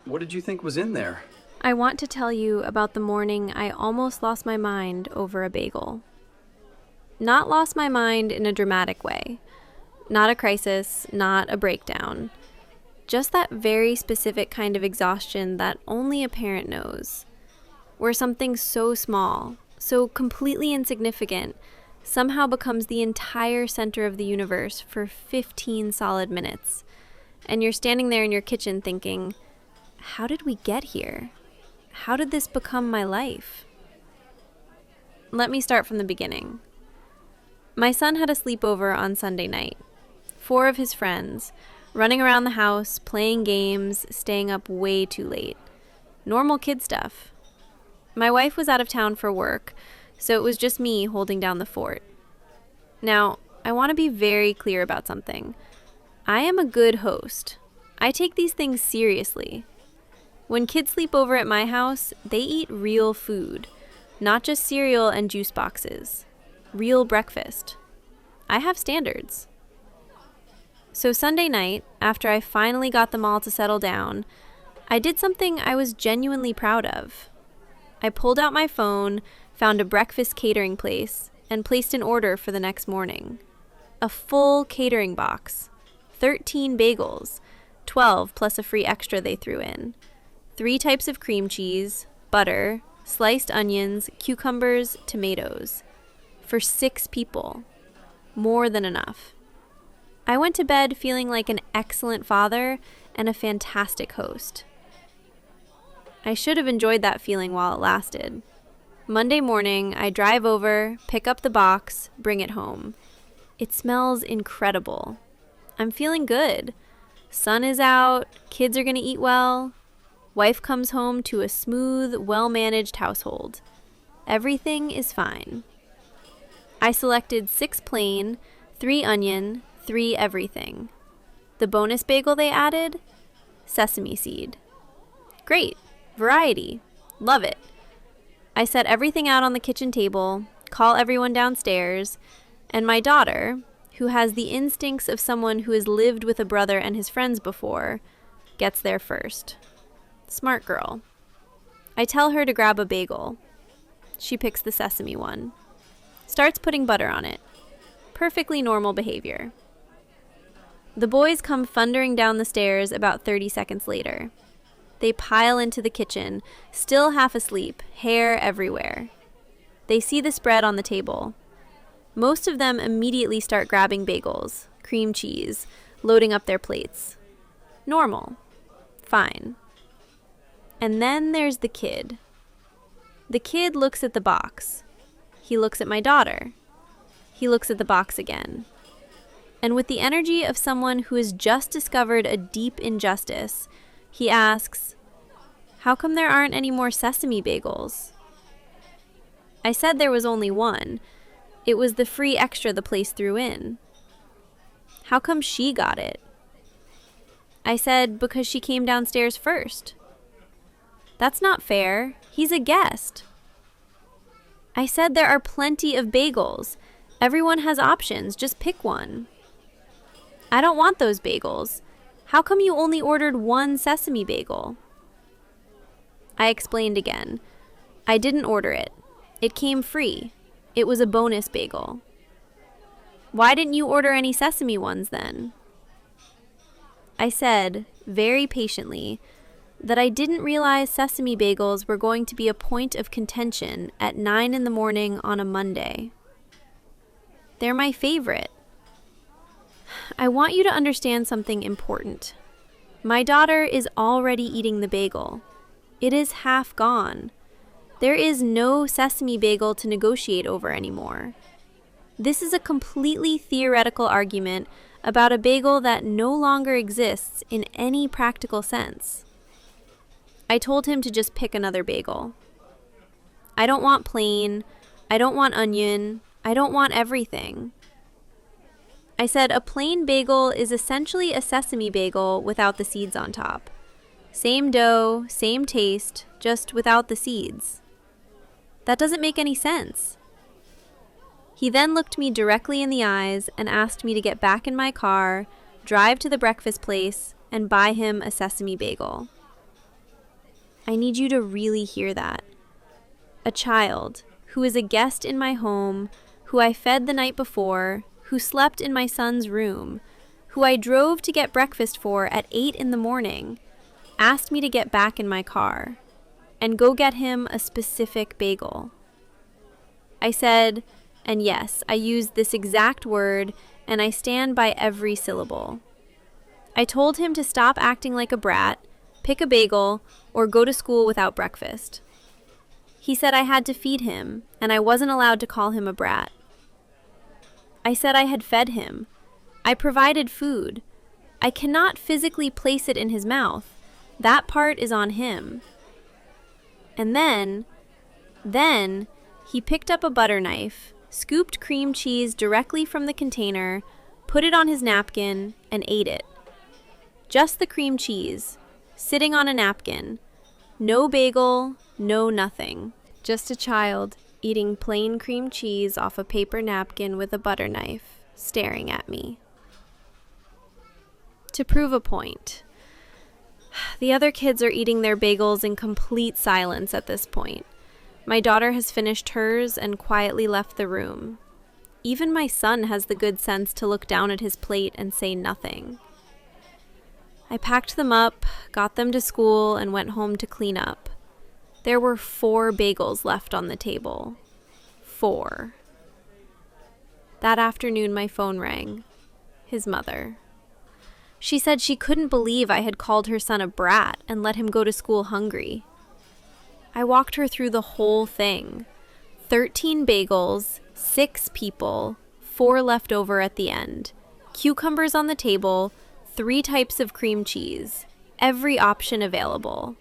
What did you think was in there? I want to tell you about the morning I almost lost my mind over a bagel. Not lost my mind in a dramatic way. Not a crisis, not a breakdown. Just that very specific kind of exhaustion that only a parent knows. Where something so small, so completely insignificant, somehow becomes the entire center of the universe for 15 solid minutes. And you're standing there in your kitchen thinking, how did we get here? How did this become my life? Let me start from the beginning. My son had a sleepover on Sunday night. 4 of his friends, running around the house, playing games, staying up way too late. Normal kid stuff. My wife was out of town for work, so it was just me holding down the fort. Now, I want to be very clear about something. I am a good host. I take these things seriously. When kids sleep over at my house, they eat real food, not just cereal and juice boxes. Real breakfast. I have standards. So Sunday night, after I finally got them all to settle down, I did something I was genuinely proud of. I pulled out my phone, found a breakfast catering place, and placed an order for the next morning. A full catering box. 13 bagels, 12 plus a free extra they threw in. 3 types of cream cheese, butter, sliced onions, cucumbers, tomatoes. For 6 people. More than enough. I went to bed feeling like an excellent father and a fantastic host. I should have enjoyed that feeling while it lasted. Monday morning, I drive over, pick up the box, bring it home. It smells incredible. I'm feeling good. Sun is out, kids are going to eat well. Wife comes home to a smooth, well-managed household. Everything is fine. I selected 6 plain, 3 onion, 3 everything. The bonus bagel they added? Sesame seed. Great. Variety. Love it. I set everything out on the kitchen table, call everyone downstairs, and my daughter, who has the instincts of someone who has lived with a brother and his friends before, gets there first. Smart girl. I tell her to grab a bagel. She picks the sesame one. Starts putting butter on it. Perfectly normal behavior. The boys come thundering down the stairs about 30 seconds later. They pile into the kitchen, still half asleep, hair everywhere. They see the spread on the table. Most of them immediately start grabbing bagels, cream cheese, loading up their plates. Normal. Fine. And then there's the kid. The kid looks at the box. He looks at my daughter. He looks at the box again. And with the energy of someone who has just discovered a deep injustice, he asks, "How come there aren't any more sesame bagels?" I said there was only one. It was the free extra the place threw in. How come she got it? I said because she came downstairs first. That's not fair. He's a guest. I said there are plenty of bagels. Everyone has options. Just pick one. I don't want those bagels. How come you only ordered 1 sesame bagel? I explained again. I didn't order it. It came free. It was a bonus bagel. Why didn't you order any sesame ones then? I said, very patiently, that I didn't realize sesame bagels were going to be a point of contention at 9 in the morning on a Monday. They're my favorite. I want you to understand something important. My daughter is already eating the bagel. It is half gone. There is no sesame bagel to negotiate over anymore. This is a completely theoretical argument about a bagel that no longer exists in any practical sense. I told him to just pick another bagel. I don't want plain. I don't want onion. I don't want everything. I said a plain bagel is essentially a sesame bagel without the seeds on top. Same dough, same taste, just without the seeds. That doesn't make any sense. He then looked me directly in the eyes and asked me to get back in my car, drive to the breakfast place, and buy him a sesame bagel. I need you to really hear that. A child who is a guest in my home, who I fed the night before, who slept in my son's room, who I drove to get breakfast for at 8 in the morning, asked me to get back in my car and go get him a specific bagel. I said, and yes, I used this exact word, and I stand by every syllable. I told him to stop acting like a brat, pick a bagel, or go to school without breakfast. He said I had to feed him, and I wasn't allowed to call him a brat. I said I had fed him. I provided food. I cannot physically place it in his mouth. That part is on him. And then, he picked up a butter knife, scooped cream cheese directly from the container, put it on his napkin, and ate it. Just the cream cheese, sitting on a napkin. No bagel, no nothing. Just a child eating plain cream cheese off a paper napkin with a butter knife, staring at me. To prove a point, the other kids are eating their bagels in complete silence at this point. My daughter has finished hers and quietly left the room. Even my son has the good sense to look down at his plate and say nothing. I packed them up, got them to school, and went home to clean up. There were 4 bagels left on the table. 4. That afternoon, my phone rang. His mother. She said she couldn't believe I had called her son a brat and let him go to school hungry. I walked her through the whole thing. 13 bagels, 6 people, 4 left over at the end. Cucumbers on the table, 3 types of cream cheese, every option available.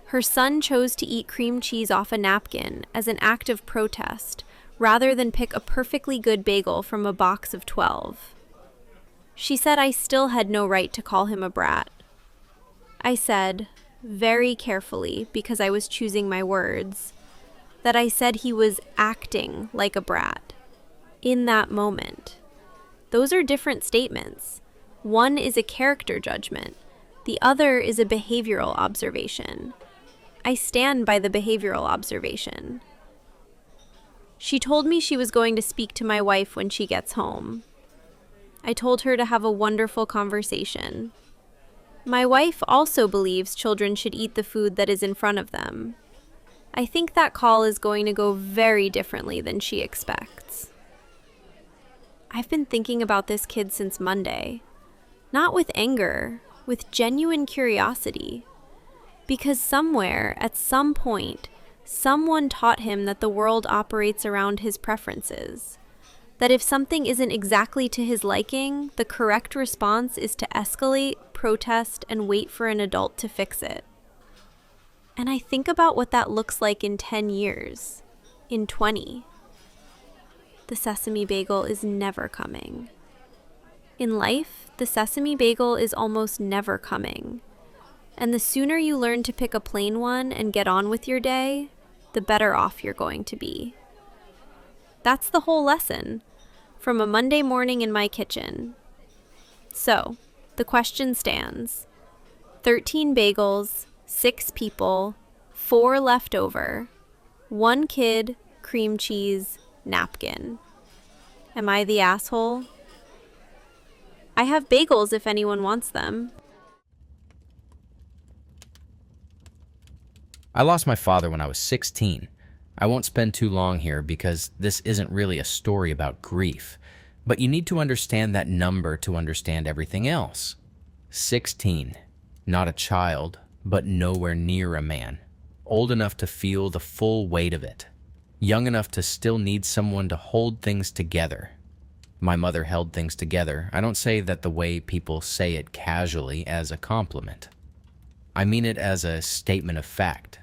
Her son chose to eat cream cheese off a napkin as an act of protest, rather than pick a perfectly good bagel from a box of 12. She said I still had no right to call him a brat. I said, very carefully, because I was choosing my words, that I said he was acting like a brat. In that moment. Those are different statements. One is a character judgment. The other is a behavioral observation. I stand by the behavioral observation. She told me she was going to speak to my wife when she gets home. I told her to have a wonderful conversation. My wife also believes children should eat the food that is in front of them. I think that call is going to go very differently than she expects. I've been thinking about this kid since Monday. Not with anger, with genuine curiosity. Because somewhere, at some point, someone taught him that the world operates around his preferences. That if something isn't exactly to his liking, the correct response is to escalate, protest, and wait for an adult to fix it. And I think about what that looks like in 10 years, in 20. The sesame bagel is never coming. In life, the sesame bagel is almost never coming. And the sooner you learn to pick a plain one and get on with your day, the better off you're going to be. That's the whole lesson, from a Monday morning in my kitchen. So, the question stands. 13 bagels, 6 people, 4 left over, 1 kid, cream cheese, napkin. Am I the asshole? I have bagels if anyone wants them. I lost my father when I was 16. I won't spend too long here because this isn't really a story about grief, but you need to understand that number to understand everything else. 16. Not a child, but nowhere near a man. Old enough to feel the full weight of it. Young enough to still need someone to hold things together. My mother held things together. I don't say that the way people say it casually as a compliment. I mean it as a statement of fact.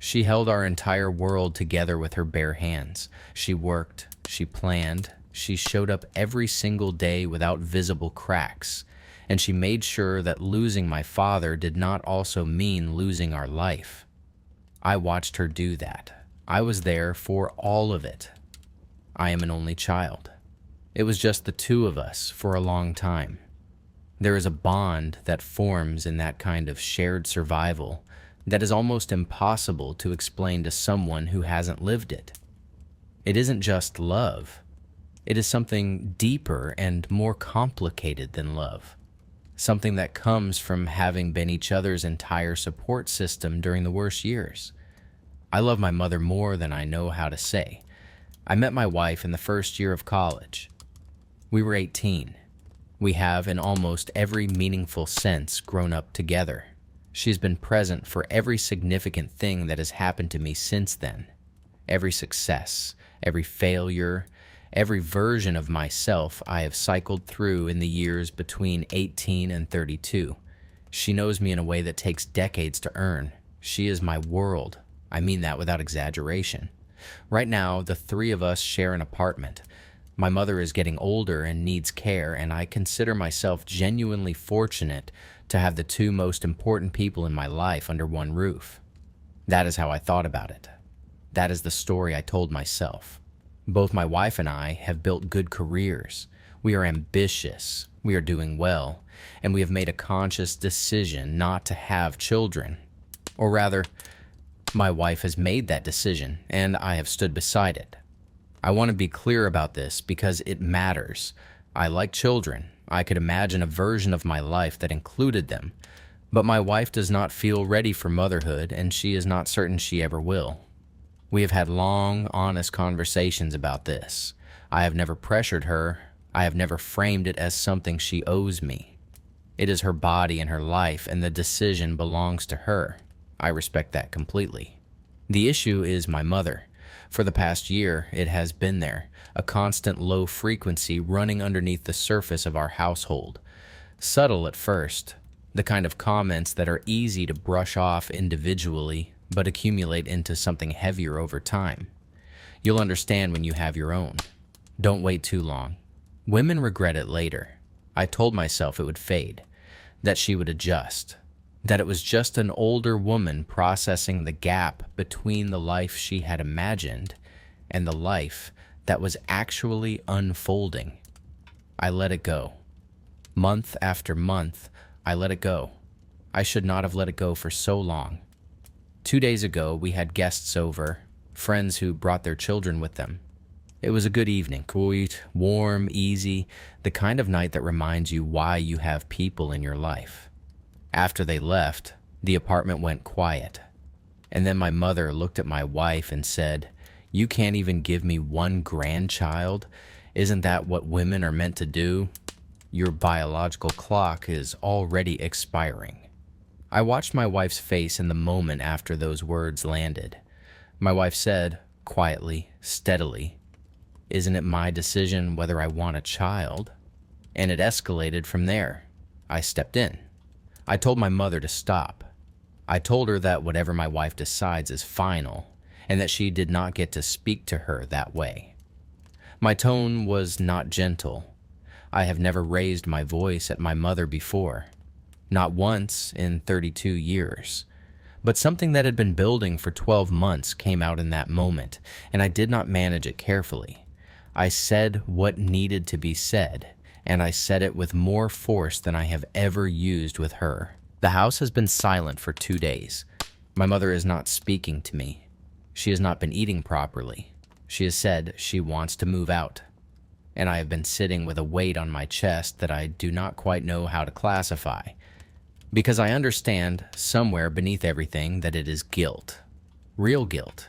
She held our entire world together with her bare hands. She worked, she planned, she showed up every single day without visible cracks, and she made sure that losing my father did not also mean losing our life. I watched her do that. I was there for all of it. I am an only child. It was just the 2 of us for a long time. There is a bond that forms in that kind of shared survival that is almost impossible to explain to someone who hasn't lived it. It isn't just love. It is something deeper and more complicated than love. Something that comes from having been each other's entire support system during the worst years. I love my mother more than I know how to say. I met my wife in the first year of college. We were 18. We have, in almost every meaningful sense, grown up together. She's been present for every significant thing that has happened to me since then. Every success, every failure, every version of myself I have cycled through in the years between 18 and 32. She knows me in a way that takes decades to earn. She is my world. I mean that without exaggeration. Right now, the three of us share an apartment. My mother is getting older and needs care, and I consider myself genuinely fortunate to have the two most important people in my life under one roof. That is how I thought about it. That is the story I told myself. Both my wife and I have built good careers. We are ambitious, we are doing well, and we have made a conscious decision not to have children. Or rather, my wife has made that decision, and I have stood beside it. I want to be clear about this because it matters. I like children. I could imagine a version of my life that included them, but my wife does not feel ready for motherhood, and she is not certain she ever will. We have had long, honest conversations about this. I have never pressured her. I have never framed it as something she owes me. It is her body and her life, and the decision belongs to her. I respect that completely. The issue is my mother. For the past year, it has been there, a constant low frequency running underneath the surface of our household. Subtle at first, the kind of comments that are easy to brush off individually, but accumulate into something heavier over time. You'll understand when you have your own. Don't wait too long. Women regret it later. I told myself it would fade, that she would adjust, that it was just an older woman processing the gap between the life she had imagined and the life that was actually unfolding. I let it go. Month after month, I let it go. I should not have let it go for so long. 2 days ago, we had guests over, friends who brought their children with them. It was a good evening, quiet, warm, easy, the kind of night that reminds you why you have people in your life. After they left, the apartment went quiet. And then my mother looked at my wife and said, "You can't even give me one grandchild? Isn't that what women are meant to do? Your biological clock is already expiring." I watched my wife's face in the moment after those words landed. My wife said, quietly, steadily, "Isn't it my decision whether I want a child?" And it escalated from there. I stepped in. I told my mother to stop. I told her that whatever my wife decides is final, and that she did not get to speak to her that way. My tone was not gentle. I have never raised my voice at my mother before. Not once in 32 years. But something that had been building for 12 months came out in that moment, and I did not manage it carefully. I said what needed to be said, and I said it with more force than I have ever used with her. The house has been silent for 2 days. My mother is not speaking to me. She has not been eating properly. She has said she wants to move out. And I have been sitting with a weight on my chest that I do not quite know how to classify. Because I understand, somewhere beneath everything, that it is guilt. Real guilt.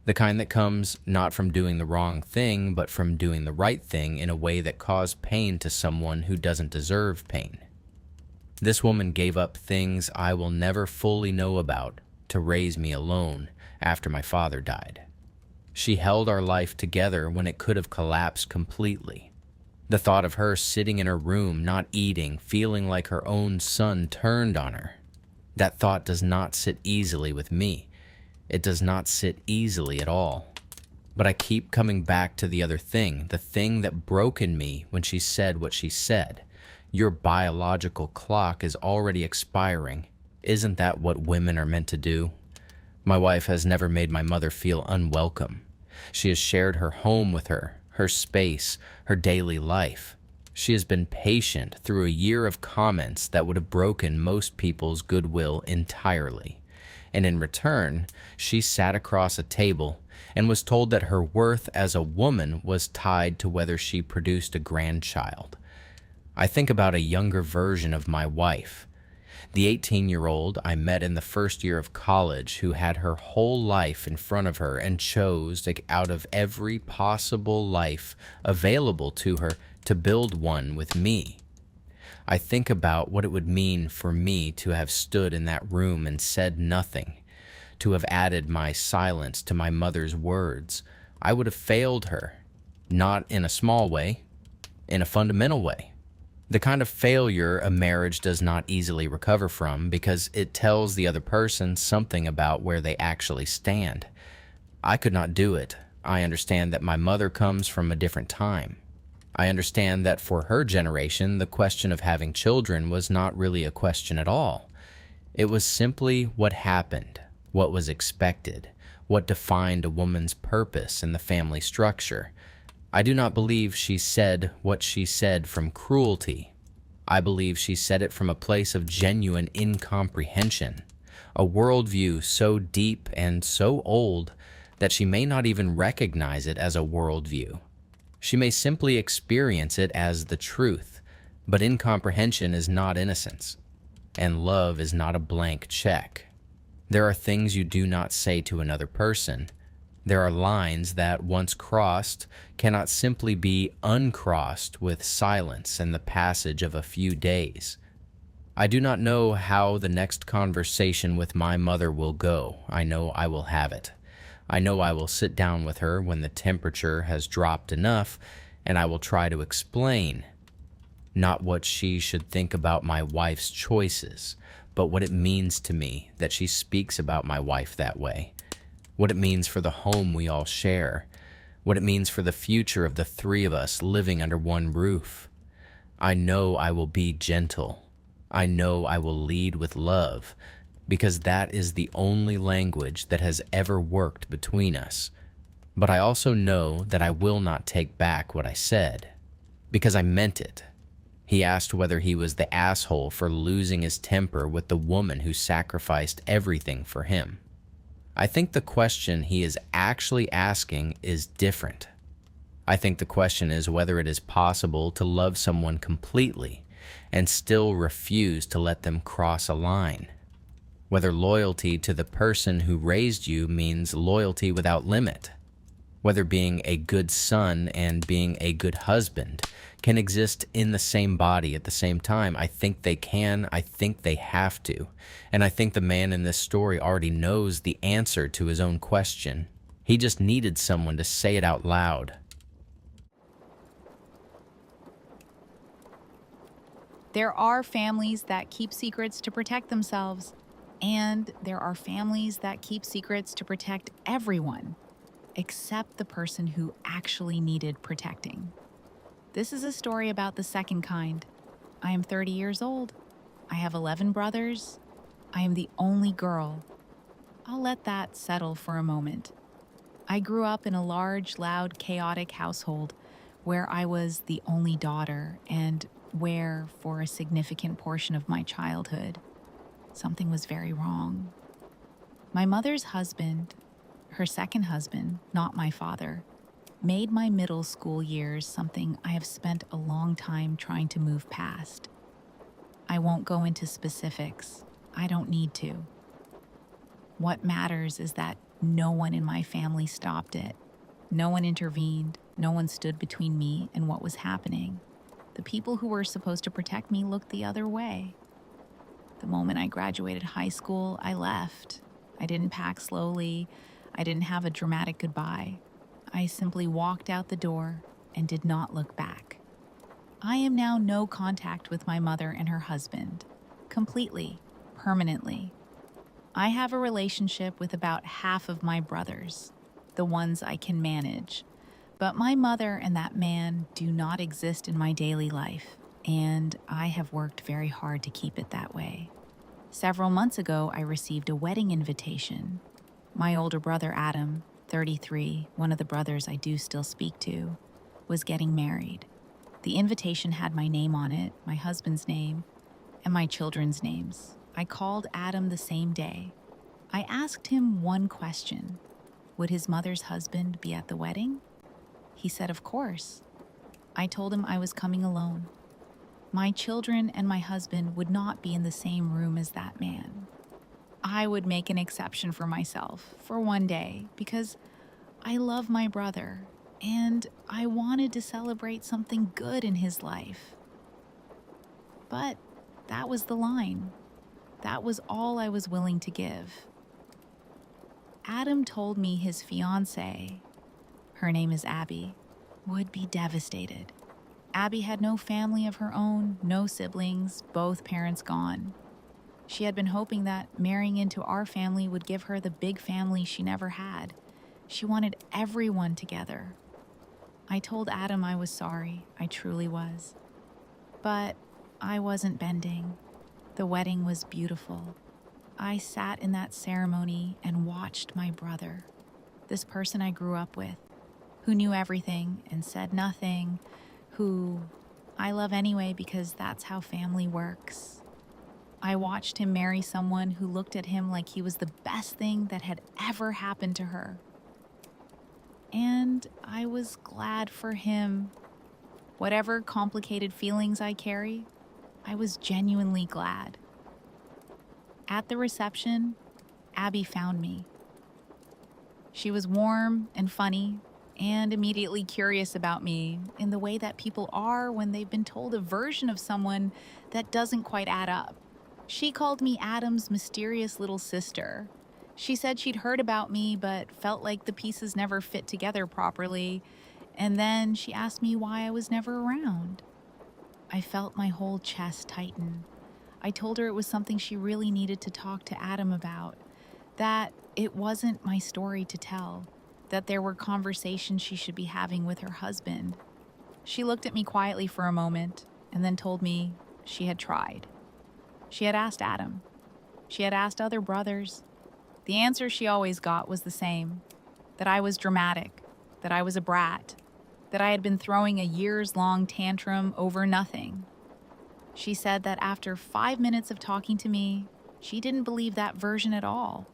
The kind that comes not from doing the wrong thing, but from doing the right thing in a way that caused pain to someone who doesn't deserve pain. This woman gave up things I will never fully know about to raise me alone after my father died. She held our life together when it could have collapsed completely. The thought of her sitting in her room, not eating, feeling like her own son turned on her. That thought does not sit easily with me. It does not sit easily at all. But I keep coming back to the other thing, the thing that broke in me when she said what she said. Your biological clock is already expiring. Isn't that what women are meant to do? My wife has never made my mother feel unwelcome. She has shared her home with her space, her daily life. She has been patient through a year of comments that would have broken most people's goodwill entirely. and in return, she sat across a table and was told that her worth as a woman was tied to whether she produced a grandchild. I think about a younger version of my wife, the 18-year-old I met in the first year of college who had her whole life in front of her and chose, out of every possible life available to her, to build one with me. I think about what it would mean for me to have stood in that room and said nothing, to have added my silence to my mother's words. I would have failed her, not in a small way, in a fundamental way. The kind of failure a marriage does not easily recover from because it tells the other person something about where they actually stand. I could not do it. I understand that my mother comes from a different time. I understand that for her generation, the question of having children was not really a question at all. It was simply what happened, what was expected, what defined a woman's purpose in the family structure. I do not believe she said what she said from cruelty. I believe she said it from a place of genuine incomprehension, a worldview so deep and so old that she may not even recognize it as a worldview. She may simply experience it as the truth, but incomprehension is not innocence, and love is not a blank check. There are things you do not say to another person. There are lines that, once crossed, cannot simply be uncrossed with silence and the passage of a few days. I do not know how the next conversation with my mother will go. I know I will have it. I know I will sit down with her when the temperature has dropped enough, and I will try to explain, not what she should think about my wife's choices, but what it means to me that she speaks about my wife that way. What it means for the home we all share, what it means for the future of the three of us living under one roof. I know I will be gentle. I know I will lead with love, because that is the only language that has ever worked between us. But I also know that I will not take back what I said, because I meant it. He asked whether he was the asshole for losing his temper with the woman who sacrificed everything for him. I think the question he is actually asking is different. I think the question is whether it is possible to love someone completely and still refuse to let them cross a line. Whether loyalty to the person who raised you means loyalty without limit. Whether being a good son and being a good husband can exist in the same body at the same time. I think they can. I think they have to. And I think the man in this story already knows the answer to his own question. He just needed someone to say it out loud. There are families that keep secrets to protect themselves, and there are families that keep secrets to protect everyone, except the person who actually needed protecting. This is a story about the second kind. I am 30 years old. I have 11 brothers. I am the only girl. I'll let that settle for a moment. I grew up in a large, loud, chaotic household where I was the only daughter and where, for a significant portion of my childhood, something was very wrong. My mother's husband, her second husband, not my father, made my middle school years something I have spent a long time trying to move past. I won't go into specifics. I don't need to. What matters is that no one in my family stopped it. No one intervened. No one stood between me and what was happening. The people who were supposed to protect me looked the other way. The moment I graduated high school, I left. I didn't pack slowly. I didn't have a dramatic goodbye. I simply walked out the door and did not look back. I am now no contact with my mother and her husband. Completely, permanently. I have a relationship with about half of my brothers, the ones I can manage. But my mother and that man do not exist in my daily life, and I have worked very hard to keep it that way. Several months ago, I received a wedding invitation. My older brother, Adam, 33, one of the brothers I do still speak to, was getting married. The invitation had my name on it, my husband's name, and my children's names. I called Adam the same day. I asked him one question. Would his mother's husband be at the wedding? He said, of course. I told him I was coming alone. My children and my husband would not be in the same room as that man. I would make an exception for myself for one day because I love my brother and I wanted to celebrate something good in his life. But that was the line. That was all I was willing to give. Adam told me his fiancée, her name is Abby, would be devastated. Abby had no family of her own, no siblings, both parents gone. She had been hoping that marrying into our family would give her the big family she never had. She wanted everyone together. I told Adam I was sorry, I truly was. But I wasn't bending. The wedding was beautiful. I sat in that ceremony and watched my brother, this person I grew up with, who knew everything and said nothing, who I love anyway because that's how family works. I watched him marry someone who looked at him like he was the best thing that had ever happened to her. And I was glad for him. Whatever complicated feelings I carry, I was genuinely glad. At the reception, Abby found me. She was warm and funny and immediately curious about me in the way that people are when they've been told a version of someone that doesn't quite add up. She called me Adam's mysterious little sister. She said she'd heard about me but felt like the pieces never fit together properly, and then she asked me why I was never around. I felt my whole chest tighten. I told her it was something she really needed to talk to Adam about, that it wasn't my story to tell, that there were conversations she should be having with her husband. She looked at me quietly for a moment and then told me she had tried. She had asked Adam. She had asked other brothers. The answer she always got was the same, that I was dramatic, that I was a brat, that I had been throwing a years-long tantrum over nothing. She said that after 5 minutes of talking to me, she didn't believe that version at all.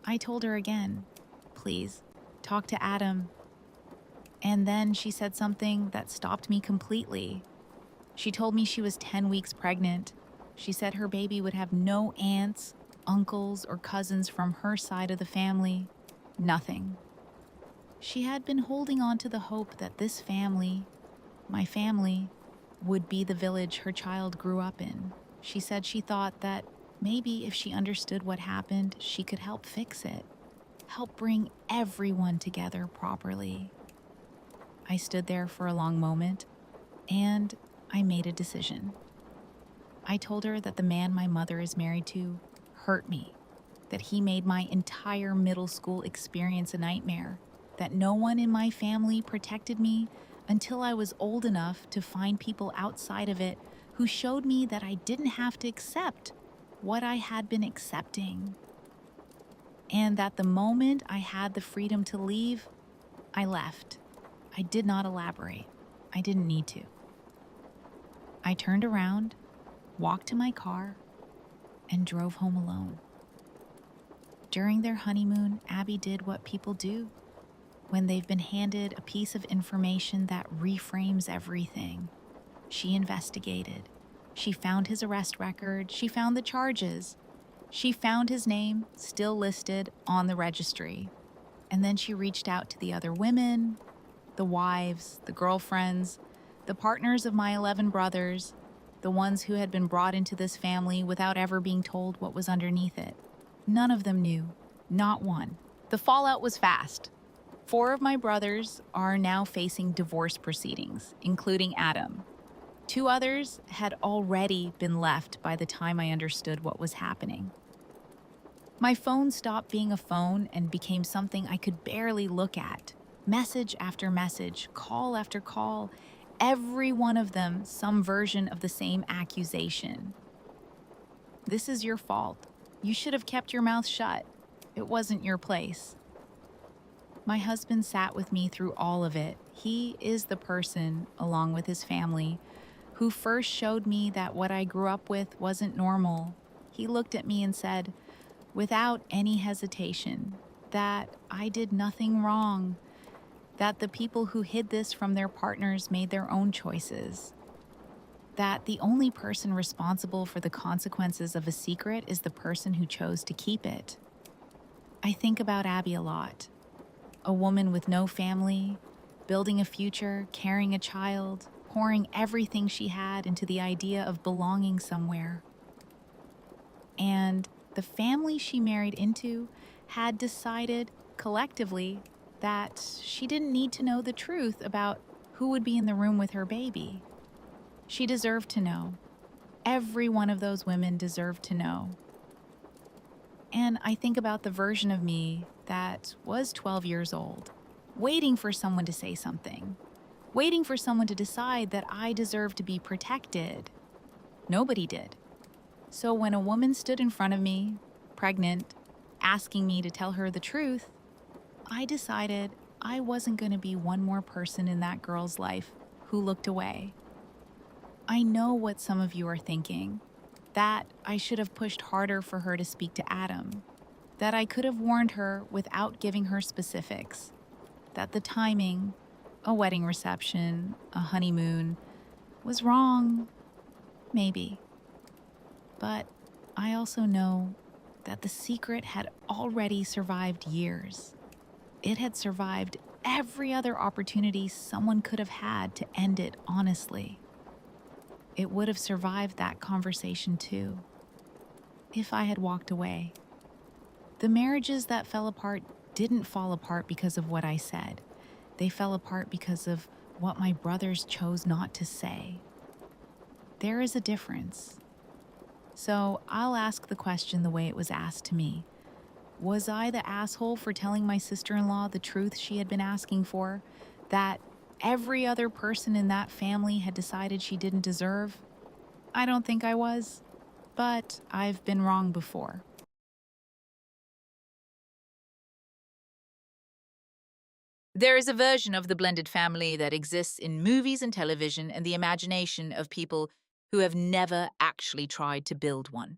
I told her again, please, talk to Adam. And then she said something that stopped me completely. She told me she was 10 weeks pregnant. She said her baby would have no aunts, uncles, or cousins from her side of the family. Nothing. She had been holding on to the hope that this family, my family, would be the village her child grew up in. She said she thought that maybe if she understood what happened, she could help fix it, help bring everyone together properly. I stood there for a long moment, and I made a decision. I told her that the man my mother is married to hurt me, that he made my entire middle school experience a nightmare, that no one in my family protected me until I was old enough to find people outside of it who showed me that I didn't have to accept what I had been accepting. And that the moment I had the freedom to leave, I left. I did not elaborate. I didn't need to. I turned around, walked to my car, and drove home alone. During their honeymoon, Abby did what people do when they've been handed a piece of information that reframes everything. She investigated. She found his arrest record. She found the charges. She found his name still listed on the registry. And then she reached out to the other women, the wives, the girlfriends, the partners of my 11 brothers, the ones who had been brought into this family without ever being told what was underneath it. None of them knew, not one. The fallout was fast. 4 of my brothers are now facing divorce proceedings, including Adam. 2 others had already been left by the time I understood what was happening. My phone stopped being a phone and became something I could barely look at. Message after message, call after call, every one of them some version of the same accusation. This is your fault. You should have kept your mouth shut. It wasn't your place. My husband sat with me through all of it. He is the person, along with his family, who first showed me that what I grew up with wasn't normal. He looked at me and said, without any hesitation, that I did nothing wrong, that the people who hid this from their partners made their own choices, that the only person responsible for the consequences of a secret is the person who chose to keep it. I think about Abby a lot. A woman with no family, building a future, carrying a child, pouring everything she had into the idea of belonging somewhere. And the family she married into had decided collectively that she didn't need to know the truth about who would be in the room with her baby. She deserved to know. Every one of those women deserved to know. And I think about the version of me that was 12 years old, waiting for someone to say something, waiting for someone to decide that I deserved to be protected. Nobody did. So when a woman stood in front of me, pregnant, asking me to tell her the truth, I decided I wasn't going to be one more person in that girl's life who looked away. I know what some of you are thinking, that I should have pushed harder for her to speak to Adam, that I could have warned her without giving her specifics, that the timing, a wedding reception, a honeymoon, was wrong, maybe. But I also know that the secret had already survived years. It had survived every other opportunity someone could have had to end it honestly. It would have survived that conversation too, if I had walked away. The marriages that fell apart didn't fall apart because of what I said. They fell apart because of what my brothers chose not to say. There is a difference. So I'll ask the question the way it was asked to me. Was I the asshole for telling my sister-in-law the truth she had been asking for, that every other person in that family had decided she didn't deserve? I don't think I was, but I've been wrong before. There is a version of the blended family that exists in movies and television and the imagination of people who have never actually tried to build one.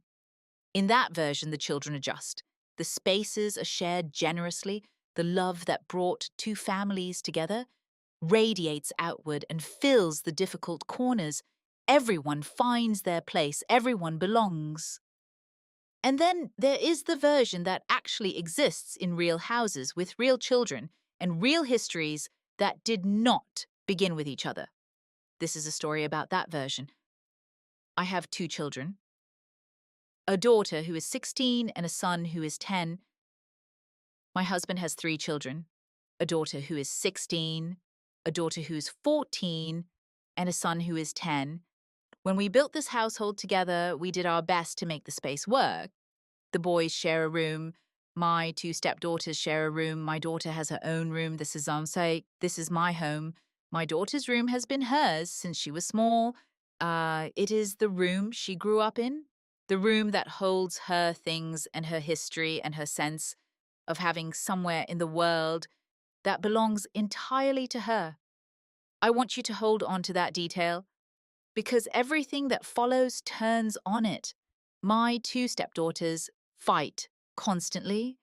In that version, the children adjust. The spaces are shared generously. The love that brought two families together radiates outward and fills the difficult corners. Everyone finds their place. Everyone belongs. And then there is the version that actually exists in real houses with real children and real histories that did not begin with each other. This is a story about that version. I have two children, a daughter who is 16 and a son who is 10. My husband has three children, a daughter who is 16, a daughter who's 14, and a son who is 10. When we built this household together, we did our best to make the space work. The boys share a room. My two stepdaughters share a room. My daughter has her own room. This is my home. My daughter's room has been hers since she was small. It is the room she grew up in, the room that holds her things and her history and her sense of having somewhere in the world that belongs entirely to her. I want you to hold on to that detail because everything that follows turns on it. My two stepdaughters fight constantly.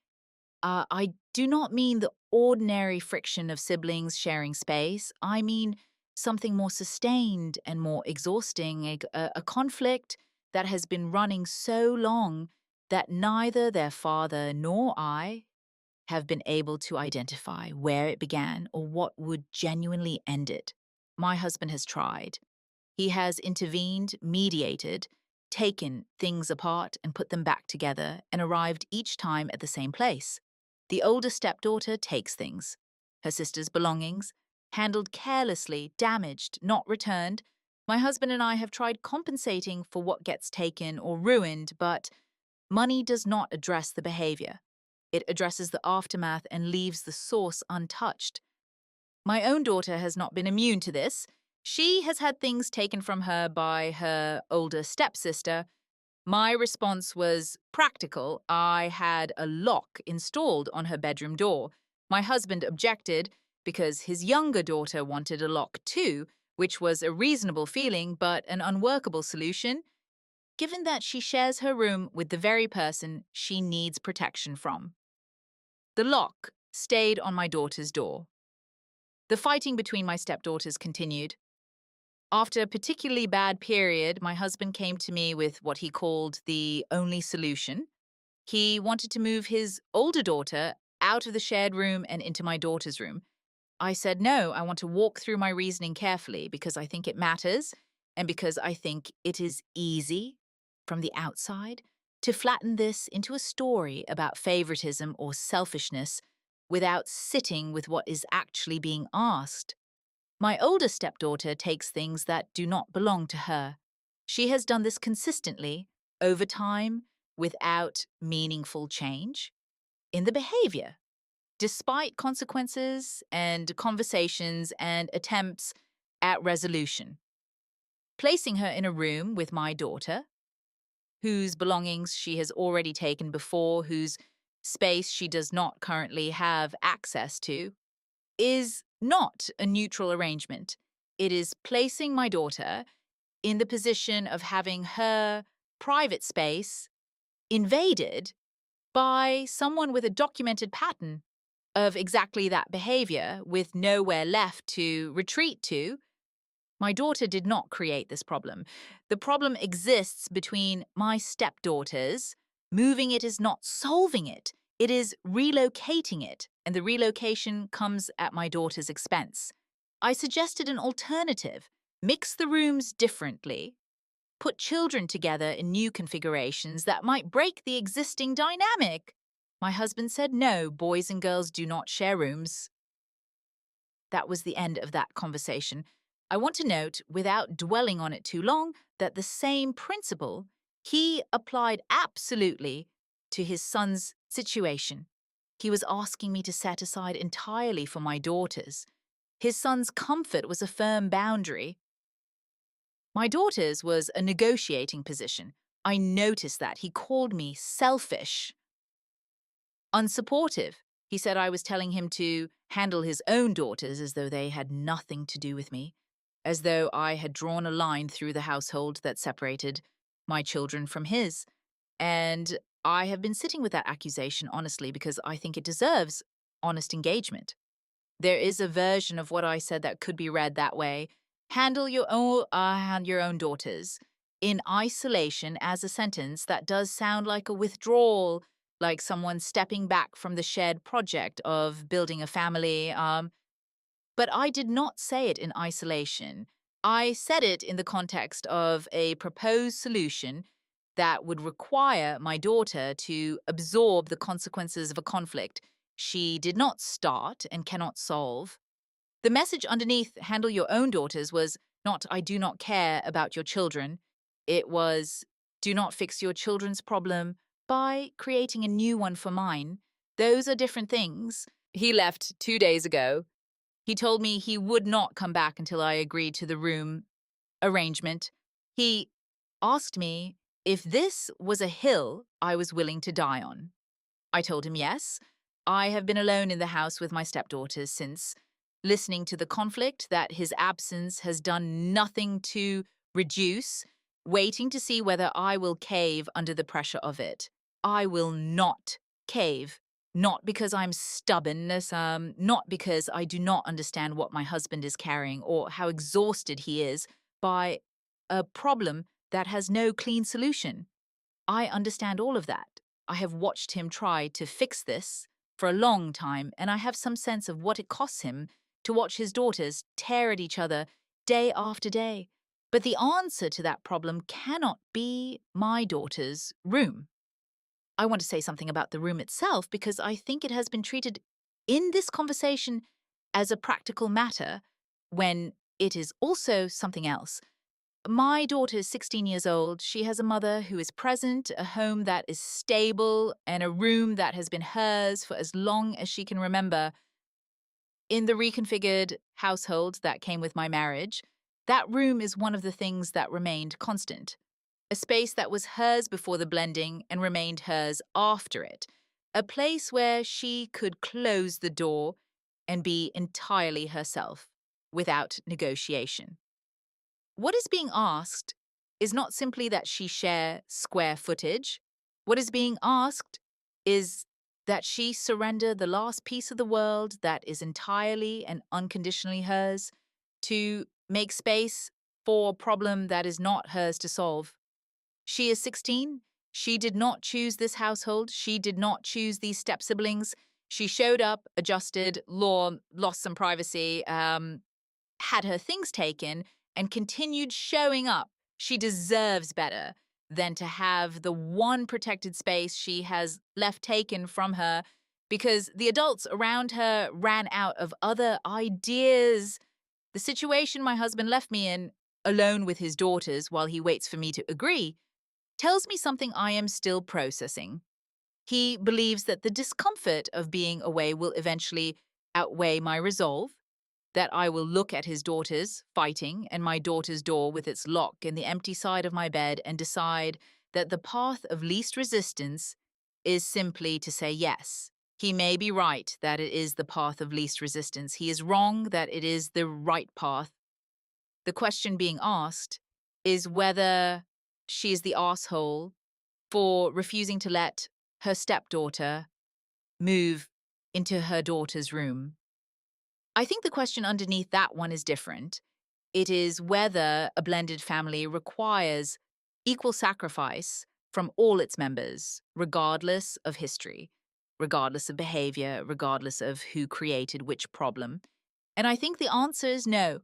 I do not mean the ordinary friction of siblings sharing space. I mean something more sustained and more exhausting, a conflict that has been running so long that neither their father nor I have been able to identify where it began or what would genuinely end it. My husband has tried. He has intervened, mediated, taken things apart and put them back together and arrived each time at the same place. The older stepdaughter takes things, her sister's belongings, handled carelessly, damaged, not returned. My husband and I have tried compensating for what gets taken or ruined, but money does not address the behavior. It addresses the aftermath and leaves the source untouched. My own daughter has not been immune to this. She has had things taken from her by her older stepsister. My response was practical. I had a lock installed on her bedroom door. My husband objected because his younger daughter wanted a lock too, which was a reasonable feeling but an unworkable solution. given that she shares her room with the very person she needs protection from. The lock stayed on my daughter's door. The fighting between my stepdaughters continued. After a particularly bad period, my husband came to me with what he called the only solution. He wanted to move his older daughter out of the shared room and into my daughter's room. I said, no, I want to walk through my reasoning carefully because I think it matters and because I think it is easy from the outside to flatten this into a story about favoritism or selfishness without sitting with what is actually being asked. My older stepdaughter takes things that do not belong to her. She has done this consistently, over time, without meaningful change in the behavior, despite consequences and conversations and attempts at resolution. Placing her in a room with my daughter, whose belongings she has already taken before, whose space she does not currently have access to, is not a neutral arrangement. It is placing my daughter in the position of having her private space invaded by someone with a documented pattern of exactly that behavior with nowhere left to retreat to. My daughter did not create this problem. The problem exists between my stepdaughters. Moving it is not solving it. It is relocating it, and the relocation comes at my daughter's expense. I suggested an alternative. Mix the rooms differently. Put children together in new configurations that might break the existing dynamic. My husband said, no, boys and girls do not share rooms. That was the end of that conversation. I want to note, without dwelling on it too long, that the same principle he applied absolutely to his son's situation. He was asking me to set aside entirely for my daughters. His son's comfort was a firm boundary. My daughter's was a negotiating position. I noticed that. He called me selfish, unsupportive. He said I was telling him to handle his own daughters as though they had nothing to do with me, as though I had drawn a line through the household that separated my children from his. And I have been sitting with that accusation honestly because I think it deserves honest engagement. There is a version of what I said that could be read that way. Handle your own daughters in isolation as a sentence that does sound like a withdrawal, like someone stepping back from the shared project of building a family. But I did not say it in isolation. I said it in the context of a proposed solution that would require my daughter to absorb the consequences of a conflict she did not start and cannot solve. The message underneath handle your own daughters was not, I do not care about your children. It was, do not fix your children's problem by creating a new one for mine. Those are different things. He left 2 days ago. He told me he would not come back until I agreed to the room arrangement. He asked me if this was a hill I was willing to die on. I told him yes. I have been alone in the house with my stepdaughters since, listening to the conflict that his absence has done nothing to reduce, waiting to see whether I will cave under the pressure of it. I will not cave, not because I'm stubborn, not because I do not understand what my husband is carrying or how exhausted he is by a problem that has no clean solution. I understand all of that. I have watched him try to fix this for a long time, and I have some sense of what it costs him to watch his daughters tear at each other day after day. But the answer to that problem cannot be my daughter's room. I want to say something about the room itself because I think it has been treated in this conversation as a practical matter when it is also something else. My daughter is 16 years old. She has a mother who is present, a home that is stable, and a room that has been hers for as long as she can remember. In the reconfigured household that came with my marriage, that room is one of the things that remained constant. A space that was hers before the blending and remained hers after it. A place where she could close the door and be entirely herself, without negotiation. What is being asked is not simply that she share square footage. What is being asked is that she surrender the last piece of the world that is entirely and unconditionally hers to make space for a problem that is not hers to solve. She is 16. She did not choose this household. She did not choose these step siblings. She showed up, adjusted, lost some privacy, had her things taken, and continued showing up. She deserves better than to have the one protected space she has left taken from her because the adults around her ran out of other ideas. The situation my husband left me in, alone with his daughters while he waits for me to agree, tells me something I am still processing. He believes that the discomfort of being away will eventually outweigh my resolve, that I will look at his daughters fighting and my daughter's door with its lock in the empty side of my bed and decide that the path of least resistance is simply to say yes. He may be right that it is the path of least resistance. He is wrong that it is the right path. The question being asked is whether she is the asshole for refusing to let her stepdaughter move into her daughter's room. I think the question underneath that one is different. It is whether a blended family requires equal sacrifice from all its members, regardless of history, regardless of behavior, regardless of who created which problem. And I think the answer is no.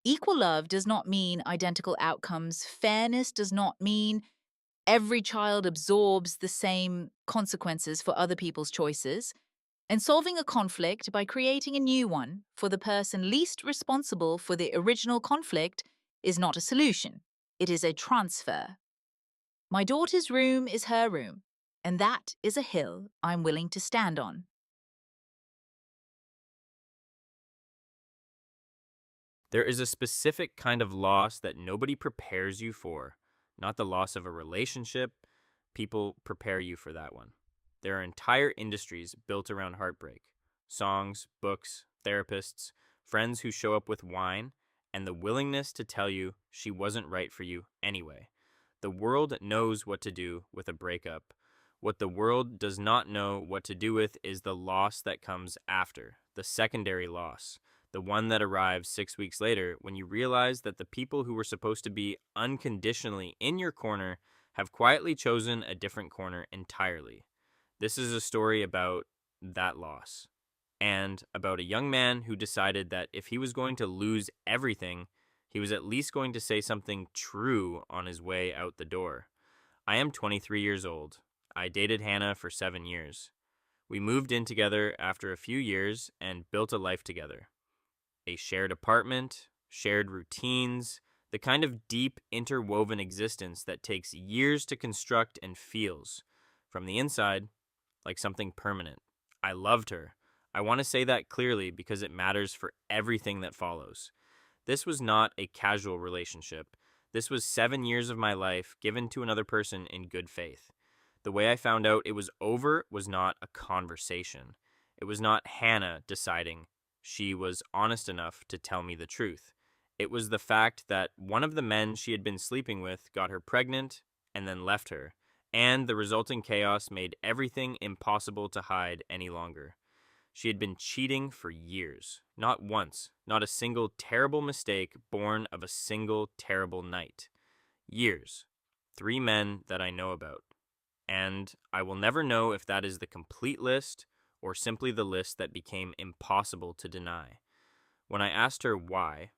Equal love does not mean identical outcomes. Fairness does not mean every child absorbs the same consequences for other people's choices. And solving a conflict by creating a new one for the person least responsible for the original conflict is not a solution. It is a transfer. My daughter's room is her room, and that is a hill I'm willing to stand on. There is a specific kind of loss that nobody prepares you for, not the loss of a relationship. People prepare you for that one. There are entire industries built around heartbreak. Songs, books, therapists, friends who show up with wine, and the willingness to tell you she wasn't right for you anyway. The world knows what to do with a breakup. What the world does not know what to do with is the loss that comes after, the secondary loss, the one that arrives 6 weeks later when you realize that the people who were supposed to be unconditionally in your corner have quietly chosen a different corner entirely. This is a story about that loss, and about a young man who decided that if he was going to lose everything, he was at least going to say something true on his way out the door. I am 23 years old. I dated Hannah for 7 years. We moved in together after a few years and built a life together. A shared apartment, shared routines, the kind of deep interwoven existence that takes years to construct and feels, from the inside, like something permanent. I loved her. I want to say that clearly because it matters for everything that follows. This was not a casual relationship. This was 7 years of my life given to another person in good faith. The way I found out it was over was not a conversation. It was not Hannah deciding she was honest enough to tell me the truth. It was the fact that one of the men she had been sleeping with got her pregnant and then left her, and the resulting chaos made everything impossible to hide any longer. She had been cheating for years. Not once, not a single terrible mistake born of a single terrible night. Years. 3 men that I know about. And I will never know if that is the complete list or simply the list that became impossible to deny. When I asked her why,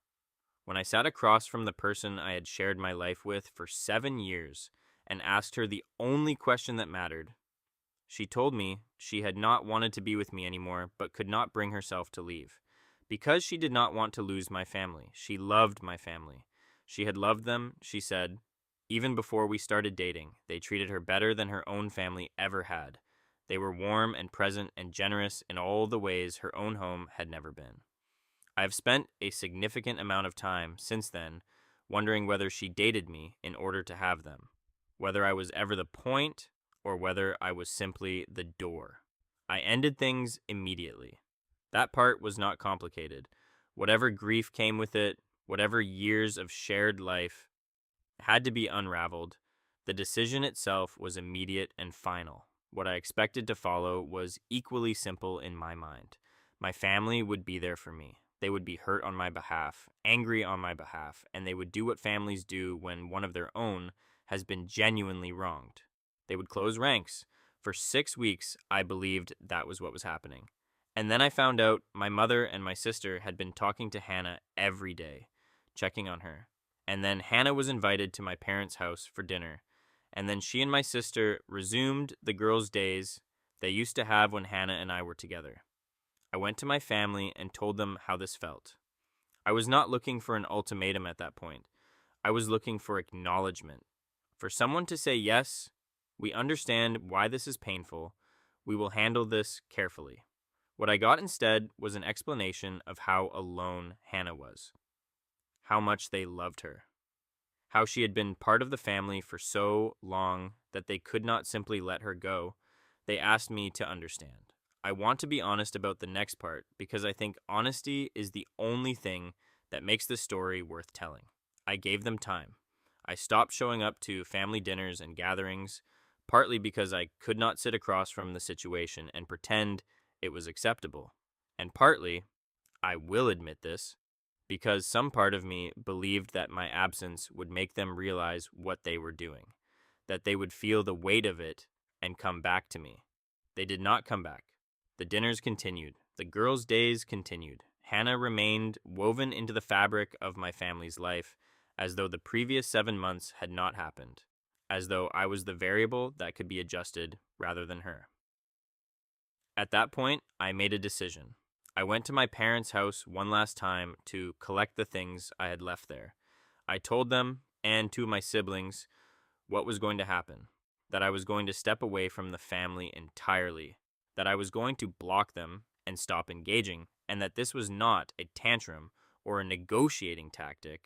when I sat across from the person I had shared my life with for 7 years and asked her the only question that mattered, she told me she had not wanted to be with me anymore but could not bring herself to leave. Because she did not want to lose my family. She loved my family. She had loved them, she said. Even before we started dating, they treated her better than her own family ever had. They were warm and present and generous in all the ways her own home had never been. I have spent a significant amount of time since then wondering whether she dated me in order to have them, whether I was ever the point or whether I was simply the door. I ended things immediately. That part was not complicated. Whatever grief came with it, whatever years of shared life, had to be unraveled. The decision itself was immediate and final. What I expected to follow was equally simple in my mind. My family would be there for me. They would be hurt on my behalf, angry on my behalf, and they would do what families do when one of their own has been genuinely wronged. They would close ranks. For 6 weeks, I believed that was what was happening. And then I found out my mother and my sister had been talking to Hannah every day, checking on her. And then Hannah was invited to my parents' house for dinner. And then she and my sister resumed the girls' days they used to have when Hannah and I were together. I went to my family and told them how this felt. I was not looking for an ultimatum at that point. I was looking for acknowledgement. For someone to say, yes, we understand why this is painful. We will handle this carefully. What I got instead was an explanation of how alone Hannah was, how much they loved her, how she had been part of the family for so long that they could not simply let her go. They asked me to understand. I want to be honest about the next part because I think honesty is the only thing that makes this story worth telling. I gave them time. I stopped showing up to family dinners and gatherings, partly because I could not sit across from the situation and pretend it was acceptable, and partly, I will admit this, because some part of me believed that my absence would make them realize what they were doing, that they would feel the weight of it and come back to me. They did not come back. The dinners continued. The girls' days continued. Hannah remained woven into the fabric of my family's life, as though the previous 7 months had not happened, as though I was the variable that could be adjusted rather than her. At that point, I made a decision. I went to my parents' house one last time to collect the things I had left there. I told them, and two of my siblings, what was going to happen, that I was going to step away from the family entirely, that I was going to block them and stop engaging, and that this was not a tantrum or a negotiating tactic.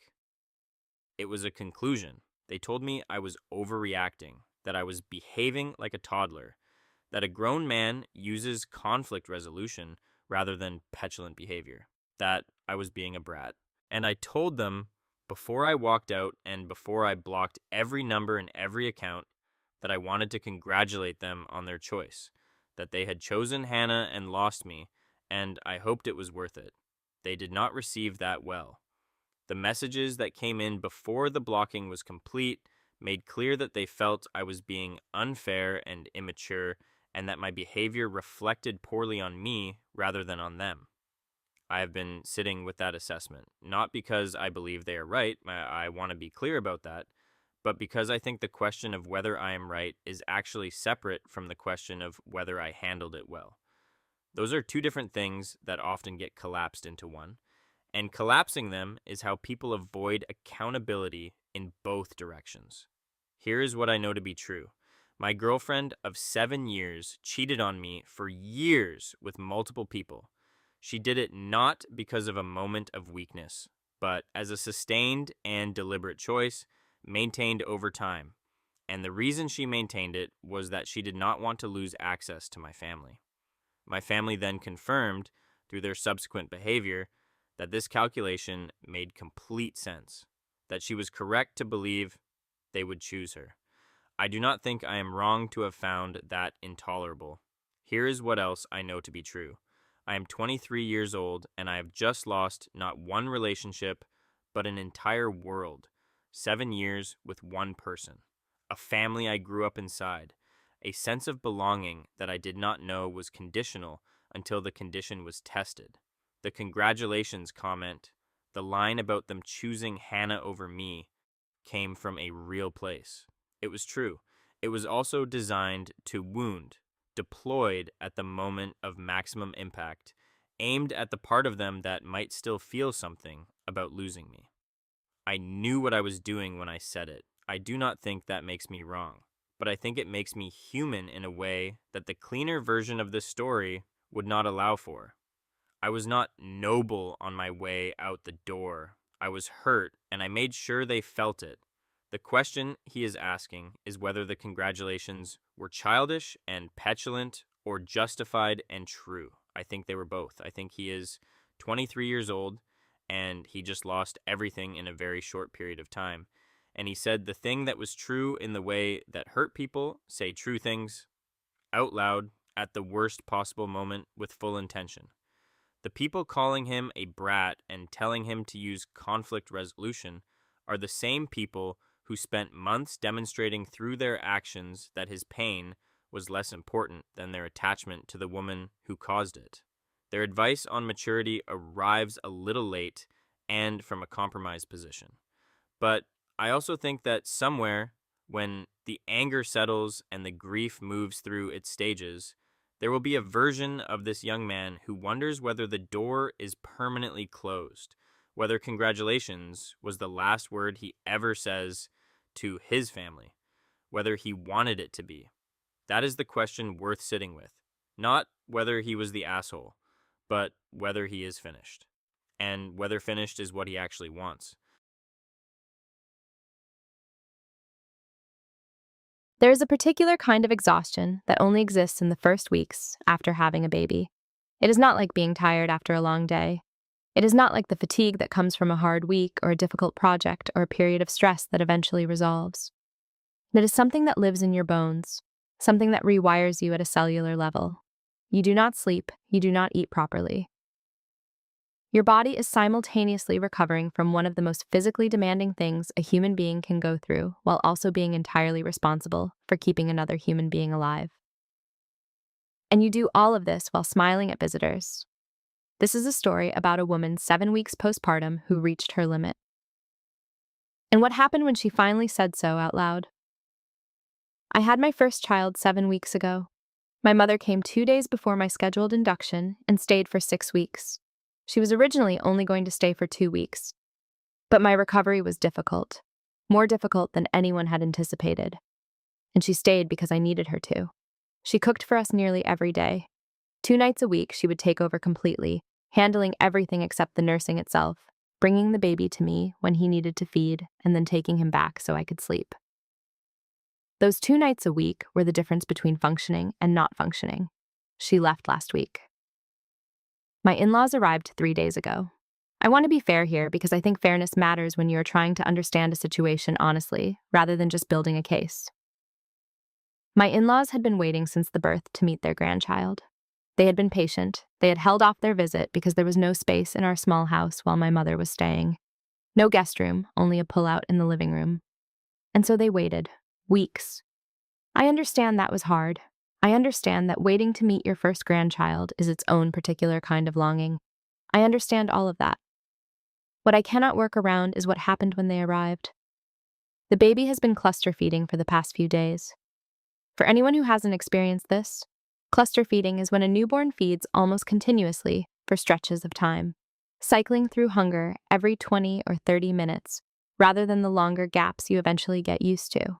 It was a conclusion. They told me I was overreacting, that I was behaving like a toddler, that a grown man uses conflict resolution rather than petulant behavior, that I was being a brat. And I told them before I walked out and before I blocked every number in every account that I wanted to congratulate them on their choice, that they had chosen Hannah and lost me, and I hoped it was worth it. They did not receive that well. The messages that came in before the blocking was complete made clear that they felt I was being unfair and immature, and that my behavior reflected poorly on me rather than on them. I have been sitting with that assessment, not because I believe they are right, I want to be clear about that, but because I think the question of whether I am right is actually separate from the question of whether I handled it well. Those are two different things that often get collapsed into one, and collapsing them is how people avoid accountability in both directions. Here is what I know to be true. My girlfriend of 7 years cheated on me for years with multiple people. She did it not because of a moment of weakness, but as a sustained and deliberate choice maintained over time. And the reason she maintained it was that she did not want to lose access to my family. My family then confirmed, through their subsequent behavior, that this calculation made complete sense, that she was correct to believe they would choose her. I do not think I am wrong to have found that intolerable. Here is what else I know to be true. I am 23 years old, and I have just lost not one relationship, but an entire world. 7 years with one person. A family I grew up inside. A sense of belonging that I did not know was conditional until the condition was tested. The congratulations comment, the line about them choosing Hannah over me, came from a real place. It was true. It was also designed to wound, deployed at the moment of maximum impact, aimed at the part of them that might still feel something about losing me. I knew what I was doing when I said it. I do not think that makes me wrong, but I think it makes me human in a way that the cleaner version of this story would not allow for. I was not noble on my way out the door. I was hurt, and I made sure they felt it. The question he is asking is whether the congratulations were childish and petulant or justified and true. I think they were both. I think he is 23 years old and he just lost everything in a very short period of time. and he said the thing that was true in the way that hurt people say true things out loud at the worst possible moment with full intention. The people calling him a brat and telling him to use conflict resolution are the same people who spent months demonstrating through their actions that his pain was less important than their attachment to the woman who caused it. Their advice on maturity arrives a little late and from a compromised position. But I also think that somewhere, when the anger settles and the grief moves through its stages, there will be a version of this young man who wonders whether the door is permanently closed, whether congratulations was the last word he ever says to his family, whether he wanted it to be. That is the question worth sitting with. Not whether he was the asshole, but whether he is finished. And whether finished is what he actually wants. There is a particular kind of exhaustion that only exists in the first weeks after having a baby. It is not like being tired after a long day. It is not like the fatigue that comes from a hard week or a difficult project or a period of stress that eventually resolves. It is something that lives in your bones, something that rewires you at a cellular level. You do not sleep, you do not eat properly. Your body is simultaneously recovering from one of the most physically demanding things a human being can go through, while also being entirely responsible for keeping another human being alive. And you do all of this while smiling at visitors. This is a story about a woman 7 weeks postpartum who reached her limit. And what happened when she finally said so out loud? I had my first child 7 weeks ago. My mother came 2 days before my scheduled induction and stayed for 6 weeks. She was originally only going to stay for 2 weeks. But my recovery was difficult, more difficult than anyone had anticipated. And she stayed because I needed her to. She cooked for us nearly every day. 2 nights a week, she would take over completely, handling everything except the nursing itself, bringing the baby to me when he needed to feed, and then taking him back so I could sleep. Those 2 nights a week were the difference between functioning and not functioning. She left last week. My in-laws arrived 3 days ago. I want to be fair here because I think fairness matters when you're trying to understand a situation honestly, rather than just building a case. My in-laws had been waiting since the birth to meet their grandchild. They had been patient. They had held off their visit because there was no space in our small house while my mother was staying. No guest room, only a pull-out in the living room. And so they waited. Weeks. I understand that was hard. I understand that waiting to meet your first grandchild is its own particular kind of longing. I understand all of that. What I cannot work around is what happened when they arrived. The baby has been cluster feeding for the past few days. For anyone who hasn't experienced this, cluster feeding is when a newborn feeds almost continuously for stretches of time, cycling through hunger every 20 or 30 minutes, rather than the longer gaps you eventually get used to.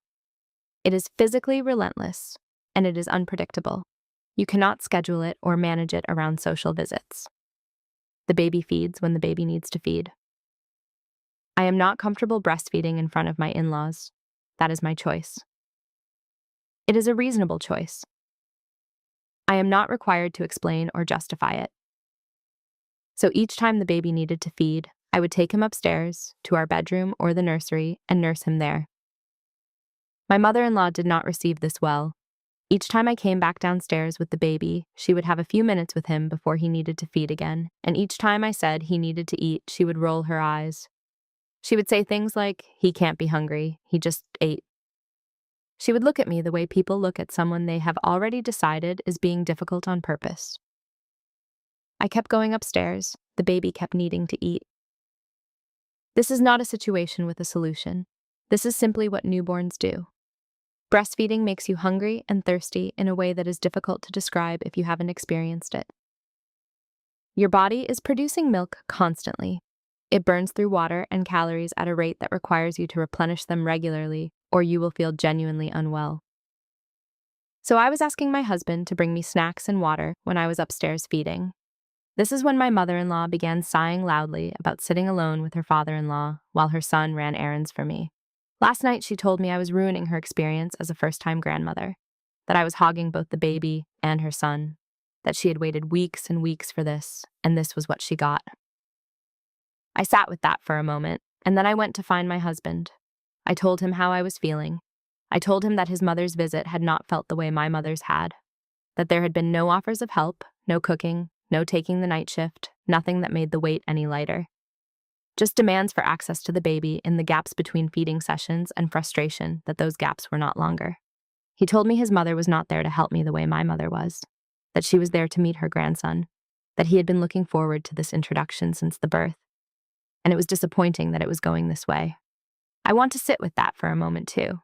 It is physically relentless, and it is unpredictable. You cannot schedule it or manage it around social visits. The baby feeds when the baby needs to feed. I am not comfortable breastfeeding in front of my in-laws. That is my choice. It is a reasonable choice. I am not required to explain or justify it. So each time the baby needed to feed, I would take him upstairs to our bedroom or the nursery and nurse him there. My mother-in-law did not receive this well. Each time I came back downstairs with the baby, she would have a few minutes with him before he needed to feed again, and each time I said he needed to eat, she would roll her eyes. She would say things like, "He can't be hungry, he just ate." She would look at me the way people look at someone they have already decided is being difficult on purpose. I kept going upstairs. The baby kept needing to eat. This is not a situation with a solution. This is simply what newborns do. Breastfeeding makes you hungry and thirsty in a way that is difficult to describe if you haven't experienced it. Your body is producing milk constantly. It burns through water and calories at a rate that requires you to replenish them regularly, or you will feel genuinely unwell. So I was asking my husband to bring me snacks and water when I was upstairs feeding. This is when my mother-in-law began sighing loudly about sitting alone with her father-in-law while her son ran errands for me. Last night she told me I was ruining her experience as a first-time grandmother, that I was hogging both the baby and her son, that she had waited weeks and weeks for this, and this was what she got. I sat with that for a moment, and then I went to find my husband. I told him how I was feeling. I told him that his mother's visit had not felt the way my mother's had, that there had been no offers of help, no cooking, no taking the night shift, nothing that made the wait any lighter. Just demands for access to the baby in the gaps between feeding sessions and frustration that those gaps were not longer. He told me his mother was not there to help me the way my mother was, that she was there to meet her grandson, that he had been looking forward to this introduction since the birth. And it was disappointing that it was going this way. I want to sit with that for a moment too.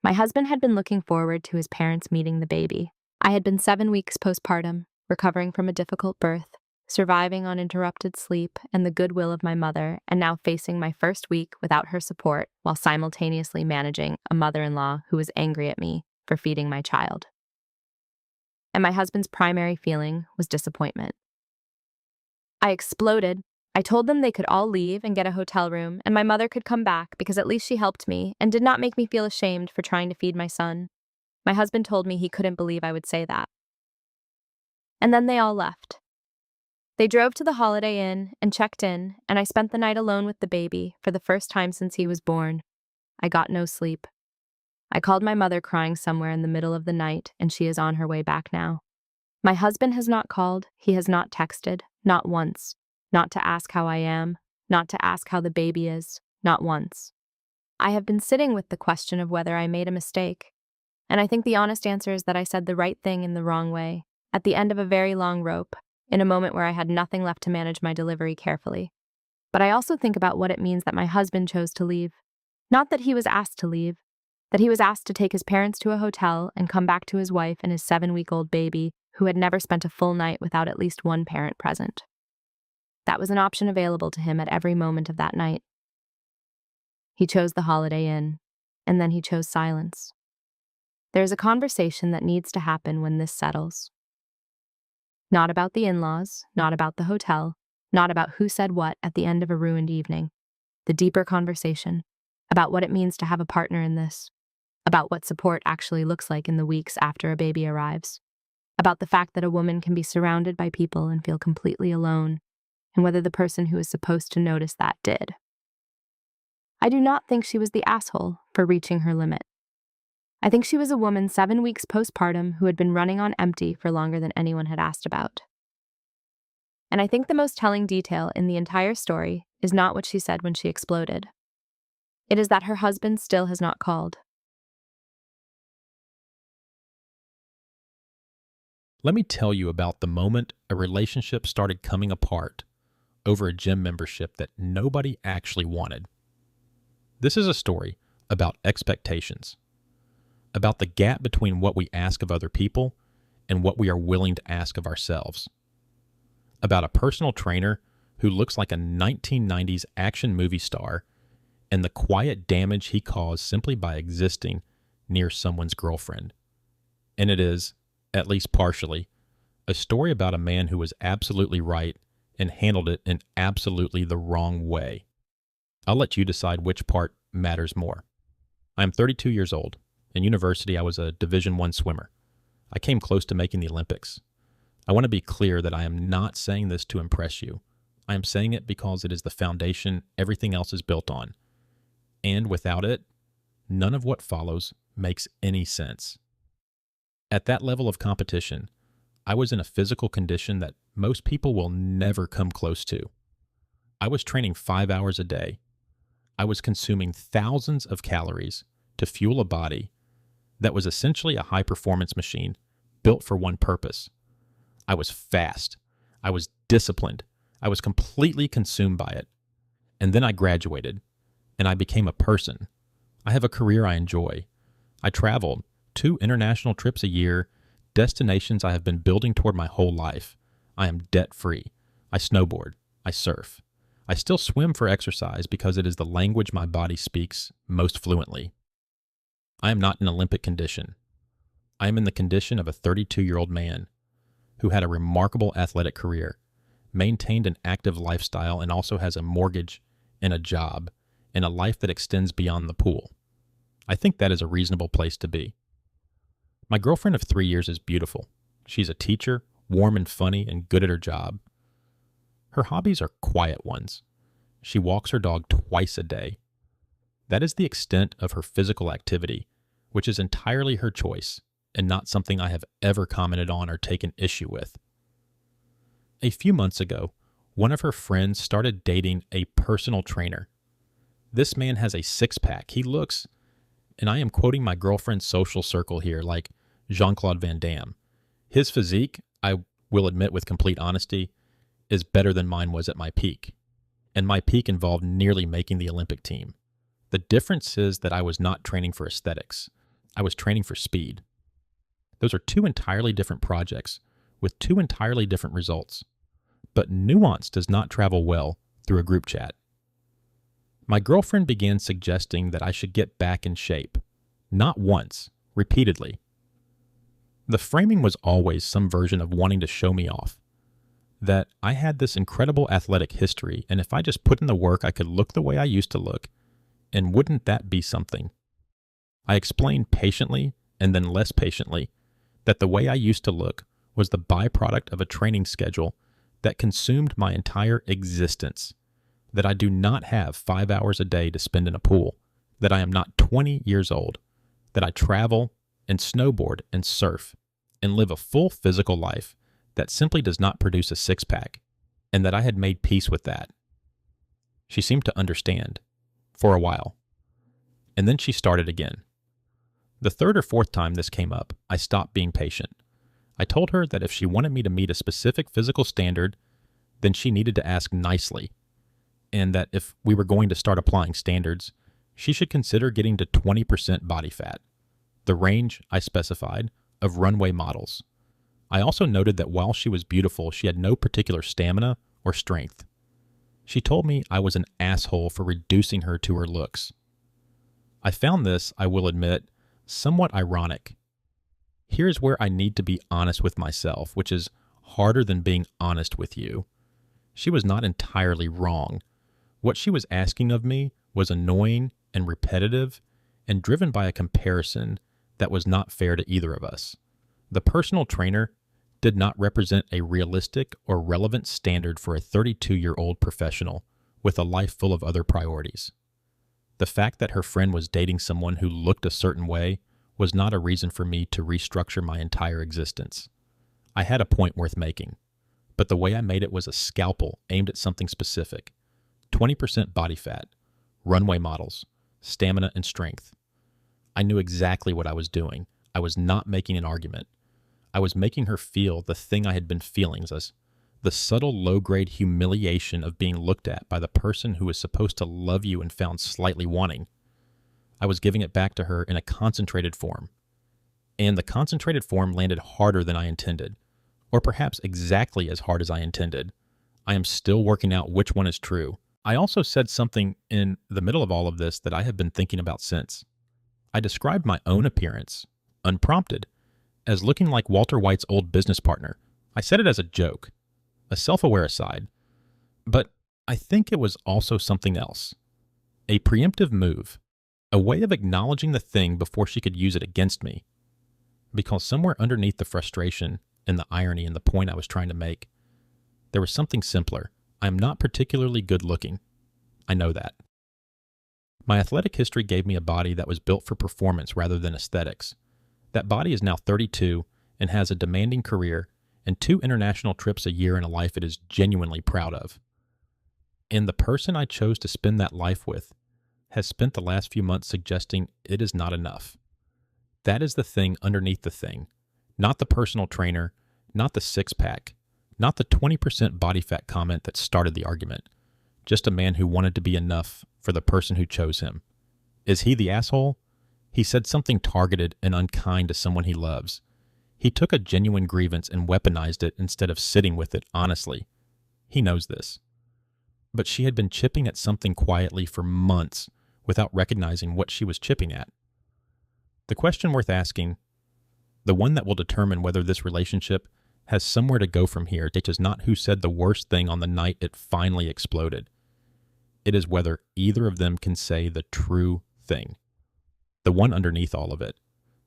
My husband had been looking forward to his parents meeting the baby. I had been 7 weeks postpartum, recovering from a difficult birth, surviving on interrupted sleep and the goodwill of my mother, and now facing my first week without her support while simultaneously managing a mother-in-law who was angry at me for feeding my child. And my husband's primary feeling was disappointment. I exploded. I told them they could all leave and get a hotel room, and my mother could come back because at least she helped me and did not make me feel ashamed for trying to feed my son. My husband told me he couldn't believe I would say that. And then they all left. They drove to the Holiday Inn and checked in, and I spent the night alone with the baby for the first time since he was born. I got no sleep. I called my mother crying somewhere in the middle of the night, and she is on her way back now. My husband has not called, he has not texted, not once. Not to ask how I am, not to ask how the baby is, not once. I have been sitting with the question of whether I made a mistake, and I think the honest answer is that I said the right thing in the wrong way, at the end of a very long rope, in a moment where I had nothing left to manage my delivery carefully. But I also think about what it means that my husband chose to leave. Not that he was asked to leave, that he was asked to take his parents to a hotel and come back to his wife and his 7-week-old baby, who had never spent a full night without at least one parent present. That was an option available to him at every moment of that night. He chose the Holiday Inn, and then he chose silence. There is a conversation that needs to happen when this settles. Not about the in-laws, not about the hotel, not about who said what at the end of a ruined evening. The deeper conversation, about what it means to have a partner in this, about what support actually looks like in the weeks after a baby arrives, about the fact that a woman can be surrounded by people and feel completely alone, and whether the person who is supposed to notice that did. I do not think she was the asshole for reaching her limit. I think she was a woman 7 weeks postpartum who had been running on empty for longer than anyone had asked about. And I think the most telling detail in the entire story is not what she said when she exploded. It is that her husband still has not called. Let me tell you about the moment a relationship started coming apart over a gym membership that nobody actually wanted. This is a story about expectations, about the gap between what we ask of other people and what we are willing to ask of ourselves, about a personal trainer who looks like a 1990s action movie star and the quiet damage he caused simply by existing near someone's girlfriend. And it is, at least partially, a story about a man who was absolutely right and handled it in absolutely the wrong way. I'll let you decide which part matters more. I am 32 years old. In university, I was a Division I swimmer. I came close to making the Olympics. I want to be clear that I am not saying this to impress you. I am saying it because it is the foundation everything else is built on. And without it, none of what follows makes any sense. At that level of competition, I was in a physical condition that most people will never come close to. I was training 5 hours a day. I was consuming thousands of calories to fuel a body that was essentially a high-performance machine built for one purpose. I was fast. I was disciplined. I was completely consumed by it. And then I graduated, and I became a person. I have a career I enjoy. I traveled 2 international trips a year, destinations I have been building toward my whole life. I am debt-free. I snowboard. I surf. I still swim for exercise because it is the language my body speaks most fluently. I am not in Olympic condition. I am in the condition of a 32-year-old man who had a remarkable athletic career, maintained an active lifestyle, and also has a mortgage and a job and a life that extends beyond the pool. I think that is a reasonable place to be. My girlfriend of 3 years is beautiful. She's a teacher, warm and funny, and good at her job. Her hobbies are quiet ones. She walks her dog twice a day. That is the extent of her physical activity, which is entirely her choice and not something I have ever commented on or taken issue with. A few months ago, one of her friends started dating a personal trainer. This man has a six-pack. He looks, and I am quoting my girlfriend's social circle here, like Jean-Claude Van Damme. His physique, I will admit with complete honesty, is better than mine was at my peak. And my peak involved nearly making the Olympic team. The difference is that I was not training for aesthetics. I was training for speed. Those are two entirely different projects with two entirely different results. But nuance does not travel well through a group chat. My girlfriend began suggesting that I should get back in shape. Not once, repeatedly. The framing was always some version of wanting to show me off. That I had this incredible athletic history, and if I just put in the work, I could look the way I used to look. And wouldn't that be something? I explained patiently, and then less patiently, that the way I used to look was the byproduct of a training schedule that consumed my entire existence, that I do not have 5 hours a day to spend in a pool, that I am not 20 years old, that I travel and snowboard and surf and live a full physical life that simply does not produce a six-pack, and that I had made peace with that. She seemed to understand, for a while. And then she started again. The third or fourth time this came up, I stopped being patient. I told her that if she wanted me to meet a specific physical standard, then she needed to ask nicely, and that if we were going to start applying standards, she should consider getting to 20% body fat, the range I specified of runway models. I also noted that while she was beautiful, she had no particular stamina or strength. She told me I was an asshole for reducing her to her looks. I found this, I will admit, somewhat ironic. Here's where I need to be honest with myself, which is harder than being honest with you. She was not entirely wrong. What she was asking of me was annoying and repetitive and driven by a comparison that was not fair to either of us. The personal trainer did not represent a realistic or relevant standard for a 32-year-old professional with a life full of other priorities. The fact that her friend was dating someone who looked a certain way was not a reason for me to restructure my entire existence. I had a point worth making, but the way I made it was a scalpel aimed at something specific. 20% body fat, runway models, stamina and strength. I knew exactly what I was doing. I was not making an argument. I was making her feel the thing I had been feeling, as the subtle low-grade humiliation of being looked at by the person who was supposed to love you and found slightly wanting. I was giving it back to her in a concentrated form. And the concentrated form landed harder than I intended, or perhaps exactly as hard as I intended. I am still working out which one is true. I also said something in the middle of all of this that I have been thinking about since. I described my own appearance, unprompted, as looking like Walter White's old business partner. I said it as a joke, a self-aware aside, but I think it was also something else. A preemptive move, a way of acknowledging the thing before she could use it against me. Because somewhere underneath the frustration and the irony and the point I was trying to make, there was something simpler. I am not particularly good looking. I know that. My athletic history gave me a body that was built for performance rather than aesthetics. That body is now 32 and has a demanding career and 2 international trips a year in a life it is genuinely proud of. And the person I chose to spend that life with has spent the last few months suggesting it is not enough. That is the thing underneath the thing, not the personal trainer, not the six-pack, not the 20% body fat comment that started the argument, just a man who wanted to be enough for the person who chose him. Is he the asshole? He said something targeted and unkind to someone he loves. He took a genuine grievance and weaponized it instead of sitting with it honestly. He knows this. But she had been chipping at something quietly for months without recognizing what she was chipping at. The question worth asking, the one that will determine whether this relationship has somewhere to go from here, is not who said the worst thing on the night it finally exploded. It is whether either of them can say the true thing. The one underneath all of it.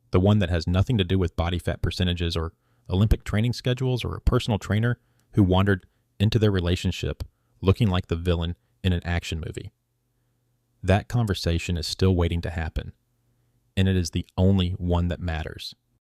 The one that has nothing to do with body fat percentages or Olympic training schedules or a personal trainer who wandered into their relationship looking like the villain in an action movie. that conversation is still waiting to happen, and it is the only one that matters.